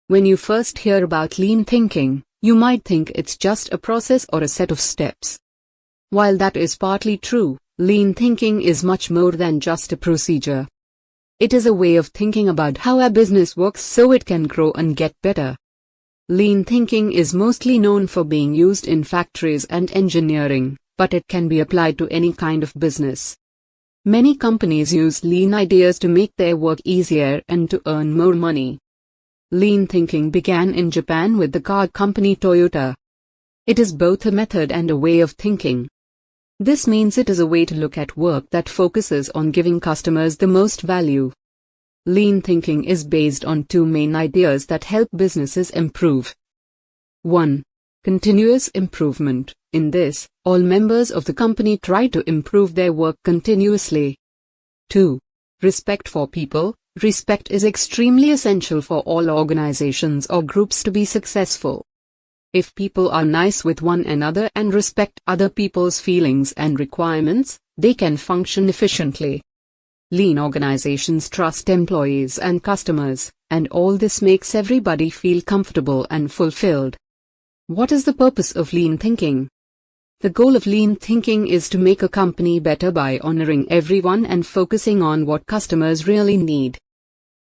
When you first hear about lean thinking, you might think it's just a process or a set of steps. While that is partly true, lean thinking is much more than just a procedure. It is a way of thinking about how a business works so it can grow and get better. Lean thinking is mostly known for being used in factories and engineering, but it can be applied to any kind of business. Many companies use lean ideas to make their work easier and to earn more money. Lean thinking began in Japan with the car company Toyota. It is both a method and a way of thinking. This means it is a way to look at work that focuses on giving customers the most value. Lean thinking is based on two main ideas that help businesses improve. 1. Continuous improvement. In this, all members of the company try to improve their work continuously. 2. Respect for people. Respect is extremely essential for all organizations or groups to be successful. If people are nice with one another and respect other people's feelings and requirements, they can function efficiently. Lean organizations trust employees and customers, and all this makes everybody feel comfortable and fulfilled. What is the purpose of lean thinking? The goal of lean thinking is to make a company better by honoring everyone and focusing on what customers really need.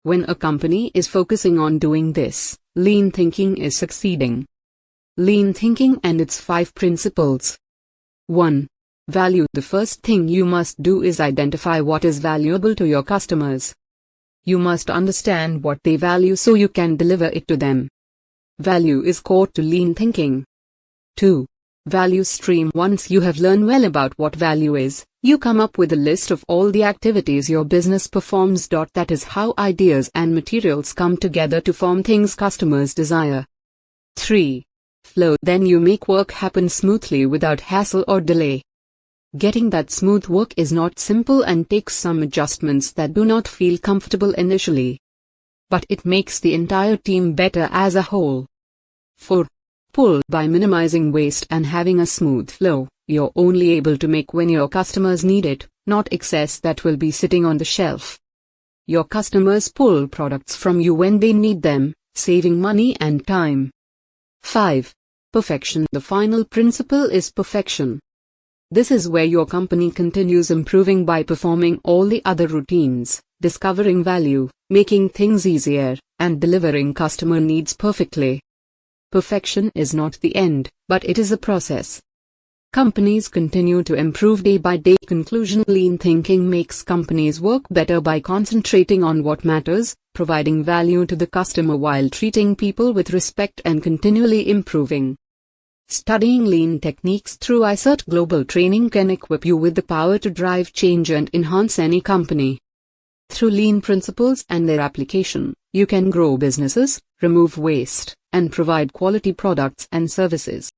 When a company is focusing on doing this, lean thinking is succeeding. Lean thinking and its 5 principles. 1. Value. The first thing you must do is identify what is valuable to your customers. You must understand what they value so you can deliver it to them. Value is core to lean thinking. 2. Value stream. Once you have learned well about what value is, you come up with a list of all the activities your business performs. That is how ideas and materials come together to form things customers desire. 3. Flow. Then you make work happen smoothly without hassle or delay. Getting that smooth work is not simple and takes some adjustments that do not feel comfortable initially. But it makes the entire team better as a whole. 4. Pull. By minimizing waste and having a smooth flow, you're only able to make when your customers need it, not excess that will be sitting on the shelf. Your customers pull products from you when they need them, saving money and time. 5. Perfection. The final principle is perfection. This is where your company continues improving by performing all the other routines, discovering value, making things easier, and delivering customer needs perfectly. Perfection is not the end, but it is a process. Companies continue to improve day by day. Conclusion. Lean thinking makes companies work better by concentrating on what matters, providing value to the customer while treating people with respect and continually improving. Studying lean techniques through iCertGlobal training can equip you with the power to drive change and enhance any company. Through lean principles and their application, you can grow businesses, remove waste, and provide quality products and services.